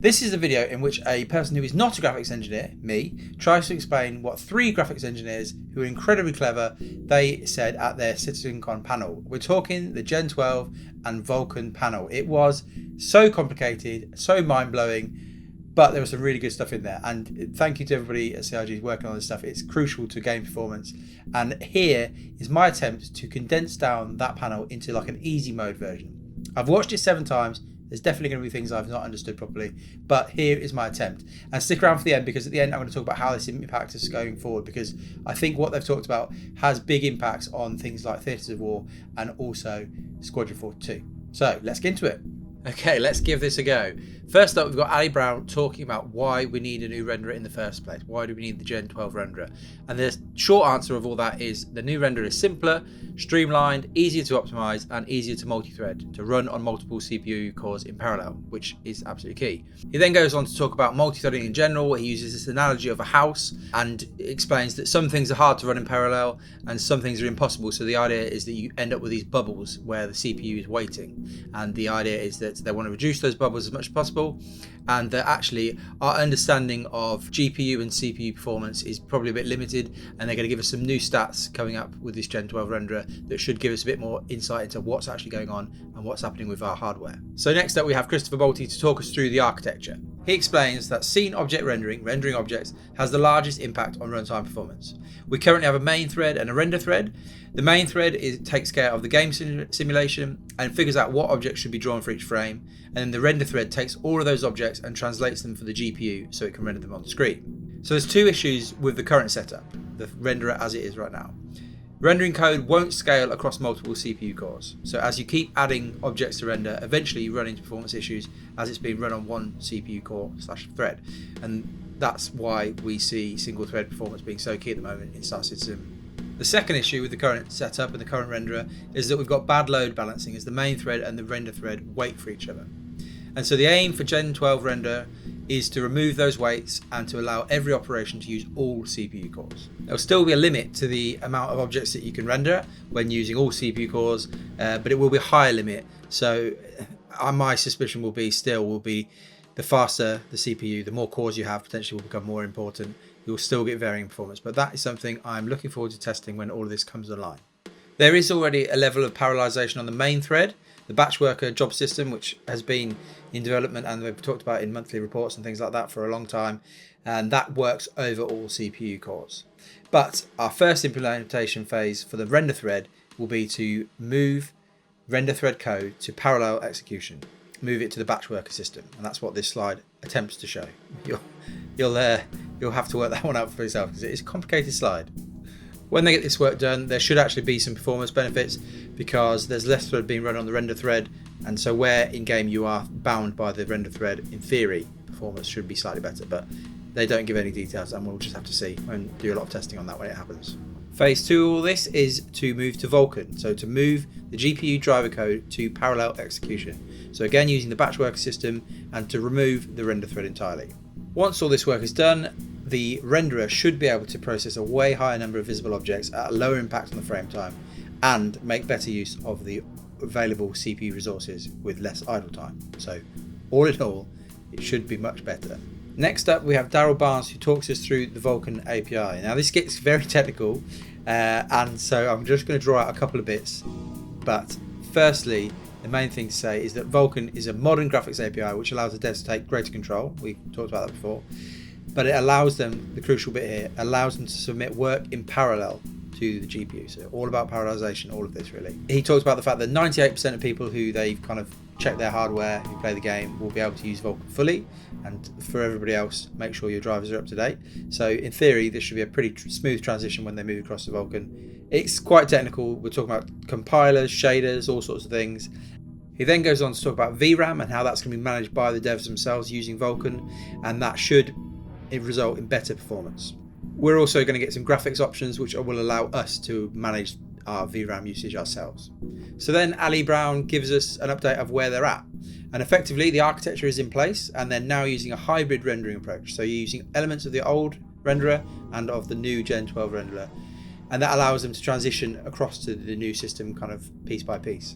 This is a video in which a person who is not a graphics engineer, me, tries to explain what three graphics engineers who are incredibly clever, they said at their CitizenCon panel. We're talking the Gen12 and Vulkan panel. It was so complicated, so mind-blowing, but there was some really good stuff in there. And thank you to everybody at CIG working on this stuff. It's crucial to game performance. And here is my attempt to condense down that panel into like an easy mode version. I've watched it 7 times. There's definitely going to be things I've not understood properly, but here is my attempt. And stick around for the end, because at the end I'm going to talk about how this impacts us going forward, because I think what they've talked about has big impacts on things like Theatres of War and also Squadron 42. So let's get into it. Okay, let's give this a go. First up, we've got Ali Brown talking about why we need a new renderer in the first place. Why do we need the Gen12 renderer? And the short answer of all that is the new renderer is simpler, streamlined, easier to optimize, and easier to multi-thread, to run on multiple CPU cores in parallel, which is absolutely key. He then goes on to talk about multi-threading in general. He uses this analogy of a house and explains that some things are hard to run in parallel and some things are impossible. So the idea is that you end up with these bubbles where the CPU is waiting. And the idea is that they want to reduce those bubbles as much as possible, and that actually our understanding of GPU and CPU performance is probably a bit limited, and they're going to give us some new stats coming up with this Gen12 renderer that should give us a bit more insight into what's actually going on and what's happening with our hardware. So next up we have Christopher Balti to talk us through the architecture. He explains that scene object rendering objects, has the largest impact on runtime performance. We currently have a main thread and a render thread. The main thread takes care of the game simulation and figures out what objects should be drawn for each frame, and then the render thread takes all of those objects and translates them for the GPU so it can render them on the screen. So there's 2 issues with the current setup, the renderer as it is right now. Rendering code won't scale across multiple CPU cores. So as you keep adding objects to render, eventually you run into performance issues as it's being run on one CPU core / thread. And that's why we see single thread performance being so key at the moment in Star Citizen. The second issue with the current setup and the current renderer is that we've got bad load balancing as the main thread and the render thread wait for each other. And so the aim for Gen12 render is to remove those waits and to allow every operation to use all CPU cores. There'll still be a limit to the amount of objects that you can render when using all CPU cores, but it will be a higher limit. So my suspicion will be the faster the CPU, the more cores you have, potentially will become more important. You'll still get varying performance, but that is something I'm looking forward to testing when all of this comes online. There is already a level of parallelization on the main thread, the batch worker job system, which has been in development and we've talked about in monthly reports and things like that for a long time, and that works over all CPU cores. But our first implementation phase for the render thread will be to move render thread code to parallel execution, move it to the batch worker system, and that's what this slide attempts to show. You'll have to work that one out for yourself because it is a complicated slide. When they get this work done, there should actually be some performance benefits because there's less thread being run on the render thread, and so where in game you are bound by the render thread, in theory performance should be slightly better, but they don't give any details and we'll just have to see and do a lot of testing on that when it happens. Phase 2 of all this is to move to Vulkan, so to move the GPU driver code to parallel execution. So again using the batch worker system and to remove the render thread entirely. Once all this work is done, the renderer should be able to process a way higher number of visible objects at a lower impact on the frame time and make better use of the available CPU resources with less idle time. So all in all, it should be much better. Next up we have Daryl Barnes, who talks us through the Vulkan API. Now this gets very technical, and so I'm just going to draw out a couple of bits, but firstly the main thing to say is that Vulkan is a modern graphics API which allows the devs to take greater control. We've talked about that before, but it allows them, the crucial bit here, allows them to submit work in parallel to the GPU. So all about parallelization, all of this really. He talks about the fact that 98% of people who they've kind of checked their hardware, who play the game, will be able to use Vulkan fully, and for everybody else, make sure your drivers are up to date. So in theory, this should be a pretty smooth transition when they move across to Vulkan. It's quite technical. We're talking about compilers, shaders, all sorts of things. He then goes on to talk about VRAM and how that's going to be managed by the devs themselves using Vulkan, and that should result in better performance. We're also going to get some graphics options which will allow us to manage our VRAM usage ourselves. So then Ali Brown gives us an update of where they're at, and effectively the architecture is in place and they're now using a hybrid rendering approach. So you're using elements of the old renderer and of the new Gen12 renderer, and that allows them to transition across to the new system kind of piece by piece.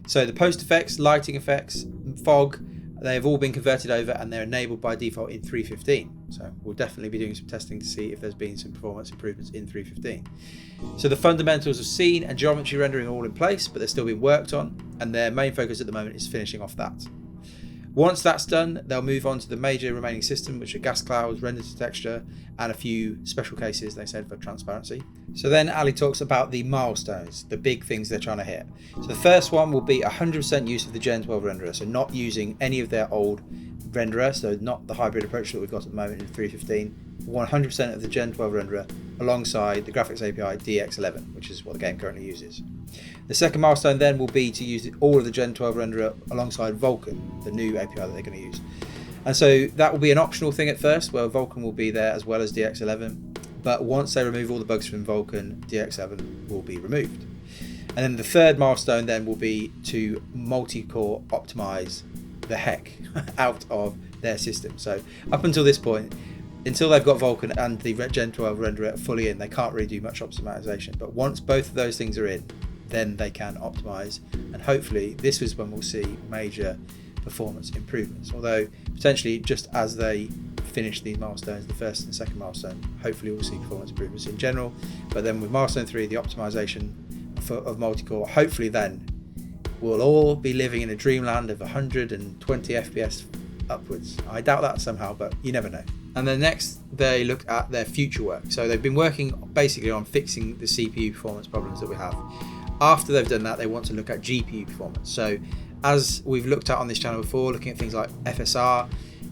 So the post effects, lighting effects, fog, they've all been converted over and they're enabled by default in 3.15. So we'll definitely be doing some testing to see if there's been some performance improvements in 3.15. So the fundamentals of scene and geometry rendering are all in place, but they're still being worked on, and their main focus at the moment is finishing off that. Once that's done, they'll move on to the major remaining system, which are gas clouds, render to texture, and a few special cases, they said, for transparency. So then Ali talks about the milestones, the big things they're trying to hit. So the first one will be 100% use of the Gen12 renderer, so not using any of their old renderer, so not the hybrid approach that we've got at the moment in 3.15, 100% of the Gen12 renderer alongside the graphics API DX11, which is what the game currently uses. The second milestone then will be to use all of the Gen12 renderer alongside Vulkan, the new API that they're going to use. And so that will be an optional thing at first, where Vulkan will be there as well as DX11. But once they remove all the bugs from Vulkan, DX11 will be removed. And then the third milestone then will be to multi-core optimize the heck out of their system. So up until this point, until they've got Vulkan and the Gen12 renderer fully in, they can't really do much optimization. But once both of those things are in, then they can optimize, and hopefully this is when we'll see major performance improvements. Although potentially just as they finish these milestones, the first and second milestone, hopefully we'll see performance improvements in general. But then with milestone 3, the optimization of multi-core, hopefully then we'll all be living in a dreamland of 120 FPS upwards. I doubt that somehow, but you never know. And then next they look at their future work. So they've been working basically on fixing the CPU performance problems that we have. After they've done that, they want to look at GPU performance. So as we've looked at on this channel before, looking at things like FSR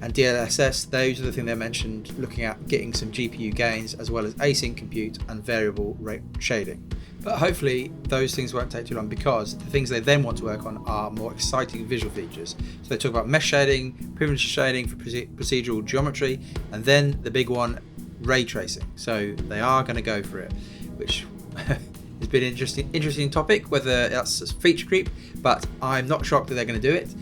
and DLSS, those are the things they mentioned, looking at getting some GPU gains as well as async compute and variable rate shading. But hopefully those things won't take too long, because the things they then want to work on are more exciting visual features. So they talk about mesh shading, privilege shading for procedural geometry, and then the big one, ray tracing. So they are going to go for it, which has been an interesting topic, whether that's feature creep, but I'm not shocked that they're going to do it.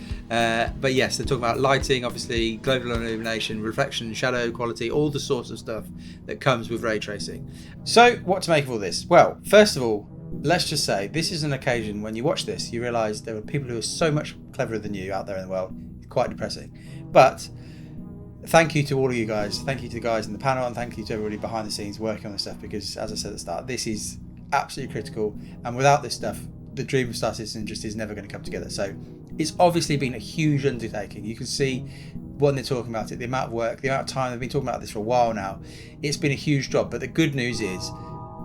But yes, they're talking about lighting, obviously, global illumination, reflection, shadow quality, all the sorts of stuff that comes with ray tracing. So what to make of all this? Well, first of all, let's just say this is an occasion when you watch this, you realise there are people who are so much cleverer than you out there in the world. It's quite depressing. But thank you to all of you guys. Thank you to the guys in the panel, and thank you to everybody behind the scenes working on this stuff, because as I said at the start, this is absolutely critical, and without this stuff the dream of Star Citizen just is never going to come together. So it's obviously been a huge undertaking. You can see when they're talking about it, the amount of work, the amount of time they've been talking about this for a while now. It's been a huge job, but the good news is,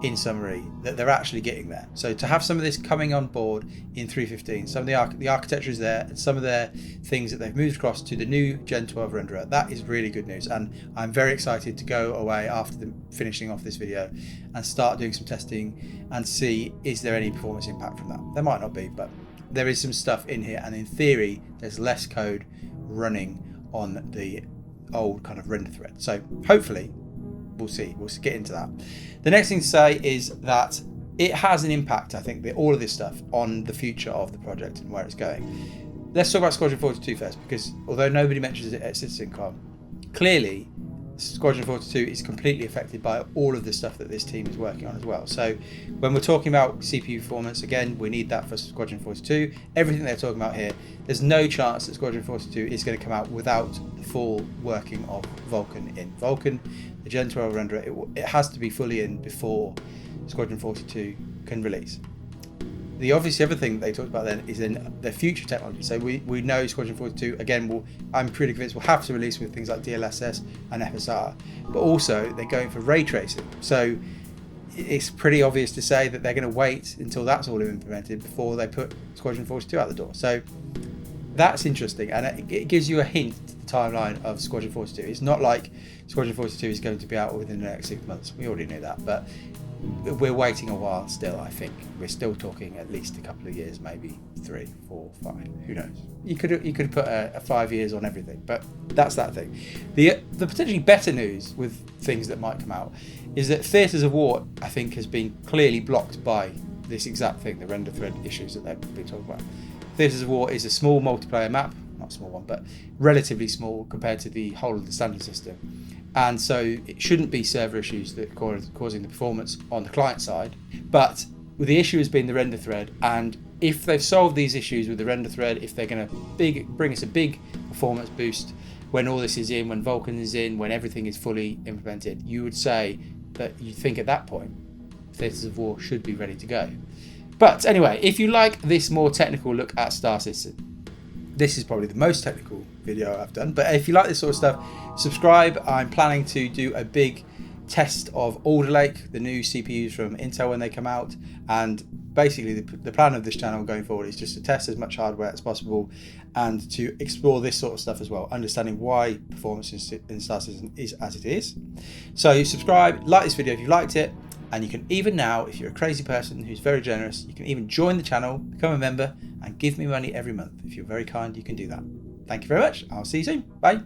in summary, that they're actually getting there. So to have some of this coming on board in 3.15, some of the architecture is there, and some of their things that they've moved across to the new Gen12 renderer, that is really good news. And I'm very excited to go away after finishing off this video and start doing some testing and see, is there any performance impact from that? There might not be, but there is some stuff in here, and in theory there's less code running on the old kind of render thread. So hopefully we'll see. We'll get into that. The next thing to say is that it has an impact, I think, all of this stuff on the future of the project and where it's going. Let's talk about Squadron 42 first, because although nobody mentions it at CitizenCon, clearly Squadron 42 is completely affected by all of the stuff that this team is working on as well. So when we're talking about CPU performance, again, we need that for Squadron 42. Everything they're talking about here, there's no chance that Squadron 42 is going to come out without the full working of Vulkan in. Vulkan, the Gen12 renderer, it has to be fully in before Squadron 42 can release. The obvious other thing they talked about then is in their future technology. So we know Squadron 42, again, I'm pretty convinced will have to release with things like DLSS and FSR, but also they're going for ray tracing. So it's pretty obvious to say that they're going to wait until that's all implemented before they put Squadron 42 out the door. So that's interesting, and it gives you a hint to the timeline of Squadron 42. It's not like Squadron 42 is going to be out within the next 6 months. We already knew that, but we're waiting a while still. I think we're still talking at least a couple of years, maybe 3, 4, 5. Who knows? You could put a 5 years on everything, but that's that thing. The potentially better news with things that might come out is that Theatres of War, I think, has been clearly blocked by this exact thing, the render thread issues that they've been talking about. Theatres of War is a small multiplayer map, not a small one, but relatively small compared to the whole of the standard system. And so it shouldn't be server issues that are causing the performance on the client side. But the issue has been the render thread. And if they've solved these issues with the render thread, if they're going to bring us a big performance boost when all this is in, when Vulkan is in, when everything is fully implemented, you would say that you think at that point Theatres of War should be ready to go. But anyway, if you like this more technical look at Star Citizen, this is probably the most technical video I've done. But if you like this sort of stuff, subscribe. I'm planning to do a big test of Alder Lake, the new CPUs from Intel when they come out, and basically the plan of this channel going forward is just to test as much hardware as possible and to explore this sort of stuff as well, understanding why performance in Star Citizen is as it is. So subscribe, like this video if you liked it, and you can even now, if you're a crazy person who's very generous, you can even join the channel, become a member, and give me money every month. If you're very kind, you can do that. Thank you very much. I'll see you soon. Bye.